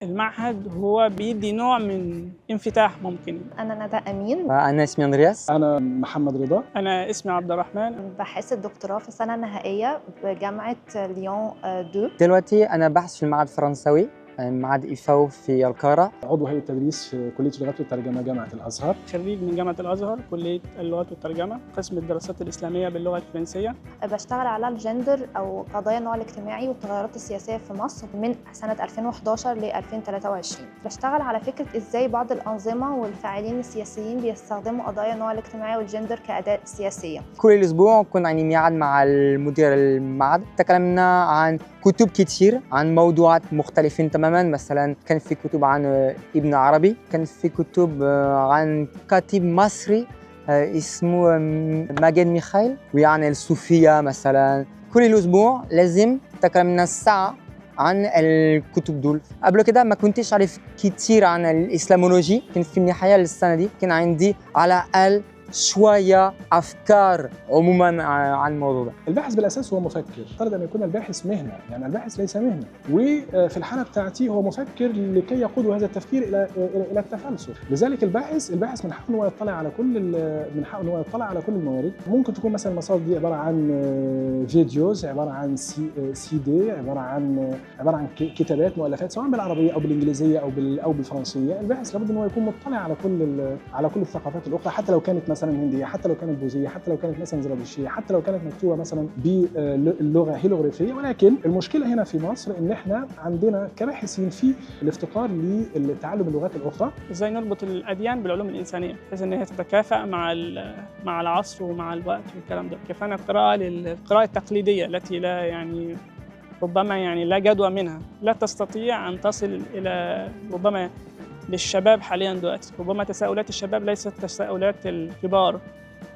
المعهد هو بيدي نوع من انفتاح ممكن. أنا ندى أمين، أنا اسمي أندرياس. أنا محمد رضا. أنا اسمي عبد الرحمن. باحثة دكتوراه في السنة النهائية بجامعة ليون 2. دلوقتي أنا باحث في المعهد الفرنسوي، معهد إيفاو في القاهرة. عضو هيئة التدريس في كلية اللغات والترجمة جامعة الأزهر. خريج من جامعة الأزهر، كلية اللغات والترجمة، قسم الدراسات الإسلامية باللغة الفرنسية. بشتغل على الجندر أو قضايا النوع الاجتماعي والتغيرات السياسية في مصر من سنة 2011 ل 2023. بشتغل على فكرة إزاي بعض الأنظمة والفاعلين السياسيين بيستخدموا قضايا النوع الاجتماعي والجندر كأداة سياسية. كل أسبوع كنا عندي ميعاد مع المدير المعهد، تكلمنا عن كتب كتير عن موضوعات مختلفين تماما. مثلا كان في كتب عن ابن عربي، كان في كتب عن كاتب مصري اسمه ماجد ميخائيل، وعن الصوفية مثلا. كل الأسبوع لازم تكلمنا ساعة عن الكتب دول. قبل كده ما كنتش عارف كتير عن الإسلامولوجي، كان في النهاية السنة دي كان عندي على الأقل شوية أفكار عموما عن الموضوع ده. الباحث بالأساس هو مفكر، افترض أن يكون الباحث مهنة، يعني الباحث ليس مهنة، وفي الحالة بتاعتي هو مفكر لكي يقود هذا التفكير إلى التفلسف. لذلك الباحث من حقه أنه يطلع على كل الموارد. ممكن تكون مثلا المصادر دي عبارة عن فيديوز، عبارة عن سي دي، عبارة عن كتابات مؤلفات سواء بالعربية أو بالإنجليزية أو بالفرنسية. الباحث لابد أنه يكون مطلع على كل الثقافات الأخرى، حتى لو كانت مثلا هنديه، حتى لو كانت بوذيه، حتى لو كانت مثلا زرادشتيه، حتى لو كانت مكتوبه مثلا باللغه هيروغليفيه. ولكن المشكله هنا في مصر ان احنا عندنا كباحثين في الافتقار لتعلم اللغات الاخرى. ازاي نربط الاديان بالعلوم الانسانيه بحيث ان هي تتكافئ مع العصر ومع الوقت والكلام ده. كفانا القراءه التقليديه التي لا يعني ربما يعني لا جدوى منها، لا تستطيع ان تصل الى ربما للشباب حاليا دلوقتي. ربما تساؤلات الشباب ليست تساؤلات الكبار.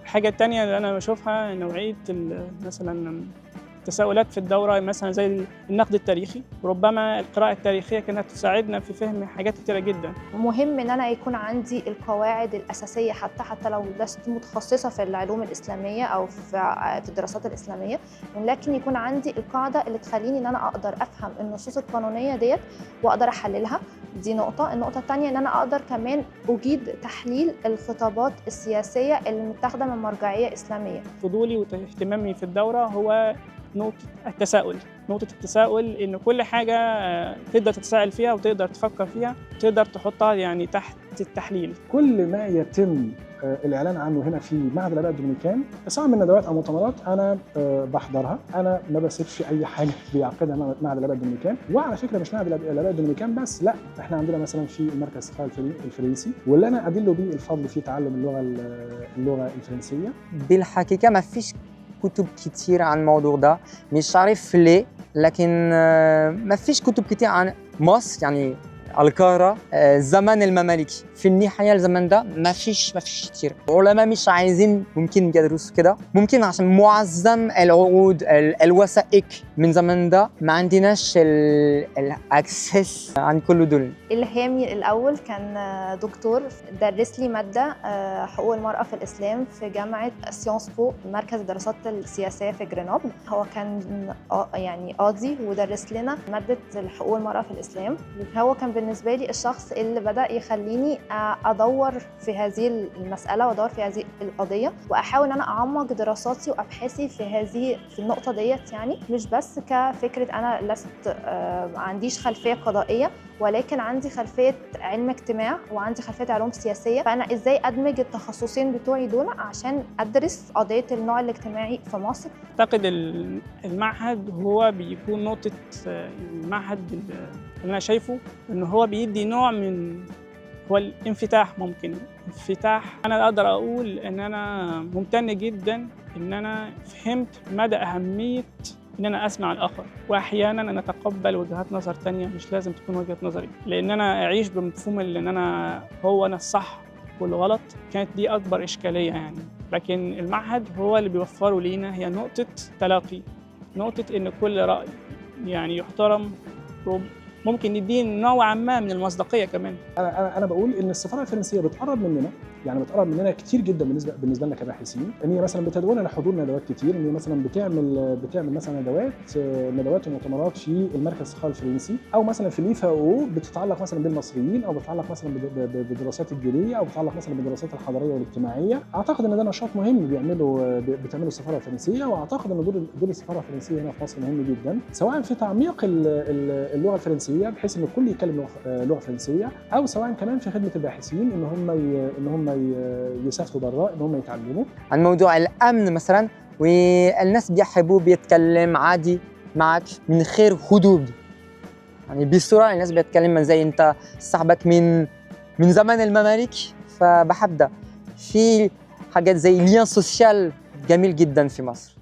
الحاجة التانية اللي أنا بشوفها نوعية مثلا تساؤلات في الدورة، مثلا زي النقد التاريخي. ربما القراءة التاريخية كانت تساعدنا في فهم حاجات كتيرة جدا. مهم ان انا يكون عندي القواعد الاساسيه، حتى لو لست متخصصه في العلوم الاسلاميه او في الدراسات الاسلاميه، ولكن يكون عندي القاعده اللي تخليني ان انا اقدر افهم النصوص القانونيه ديت واقدر احللها. دي نقطه. النقطه الثانيه ان انا اقدر كمان اجيد تحليل الخطابات السياسيه اللي متاخده من مرجعيه اسلاميه. فضولي واهتمامي في الدورة هو نقطة التساؤل، إن كل حاجة تقدر تتساءل فيها وتقدر تفكر فيها، تقدر تحطها يعني تحت التحليل. كل ما يتم الإعلان عنه هنا في معهد الآباء الدومينيكان، سواء من ندوات أو مؤتمرات، أنا بحضرها. أنا ما بسيبش أي حاجة بيعقدها معهد الآباء الدومينيكان. وعلى فكرة مش معهد الآباء الدومينيكان بس، لا، إحنا عندنا مثلا في المركز الثقافي الفرنسي، واللي أنا أدله به الفضل في تعلم اللغة الفرنسية. بالحقيقة ما فيش كتب كتير عن الموضوع ده، مش عارف ليه، لكن ما فيش كتب كتير عن مصر، يعني القاهرة زمان المماليكي. في النهاية الزمن ده ما فيش كتير. العلماء مش عايزين ممكن يدرسوا كده، ممكن عشان معظم العقود الوثائق من زمان ده ما عندناش الاكسس عن كل دول. إلهامي الأول كان دكتور درس لي مادة حقوق المرأة في الإسلام في جامعة سيونس بو، مركز الدراسات السياسية في جرينوبل. هو كان يعني قاضي ودرس لنا مادة حقوق المرأة في الإسلام. هو كان بالنسبة لي الشخص اللي بدأ يخليني أدور في هذه المسألة وأدور في هذه القضية، وأحاول أن أنا أعمق دراساتي وأبحاثي في النقطة ديت. يعني مش بس كفكرة أنا لست عنديش خلفية قضائية، ولكن عندي خلفية علم اجتماع وعندي خلفية علوم سياسية. فأنا إزاي أدمج التخصصين بتوعي دول عشان أدرس قضية النوع الاجتماعي في مصر. أعتقد المعهد هو بيكون نقطة، المعهد اللي أنا شايفه إنه هو بيدي نوع من هو الانفتاح. ممكن انفتاح. أنا أقدر أقول إن أنا ممتن جدا إن أنا فهمت مدى أهمية إن أنا أسمع الآخر، وأحياناً أنا أتقبل وجهات نظر تانية مش لازم تكون وجهة نظري، لأن أنا أعيش بمفهوم إن أنا الصح والغلط. كانت دي أكبر إشكالية يعني. لكن المعهد هو اللي بيوفره لينا هي نقطة تلاقي، نقطة إن كل رأي يعني يحترم ممكن يدين نوعا ما من المصداقيه كمان. انا بقول ان السفاره الفرنسيه بتقرب مننا، يعني بتقرب مننا كتير جدا بالنسبه لنا كباحثين، ان هي مثلا بتدعونا لحضور ندوات كتير، ان هي مثلا بتعمل مثلا ندوات ومؤتمرات في المركز الثقافي الفرنسي، او مثلا في الإي FAO بتتعلق مثلا بالمصريين، او بتتعلق مثلا بالدراسات الدينيه، او بتتعلق مثلا بالدراسات الحضاريه والاجتماعيه. اعتقد ان ده نشاط مهم بتعمله السفاره الفرنسيه، واعتقد ان دور السفاره الفرنسيه هنا في مصر مهم جدا، سواء في تعميق اللغه الفرنسيه بحيث ان الكل يتكلم لغه فرنسيه، او سواء كمان في خدمه الباحثين ان هم يسافروا برا، ان هم يتعلموا عن موضوع الامن مثلا، والناس بيحبوا بيتكلم عادي معك من غير حدود، يعني بسرعه الناس بيتكلم زي انت صاحبك من زمان الممالك. فبحب ده. في حاجات زي ليان سوسيال جميل جدا في مصر.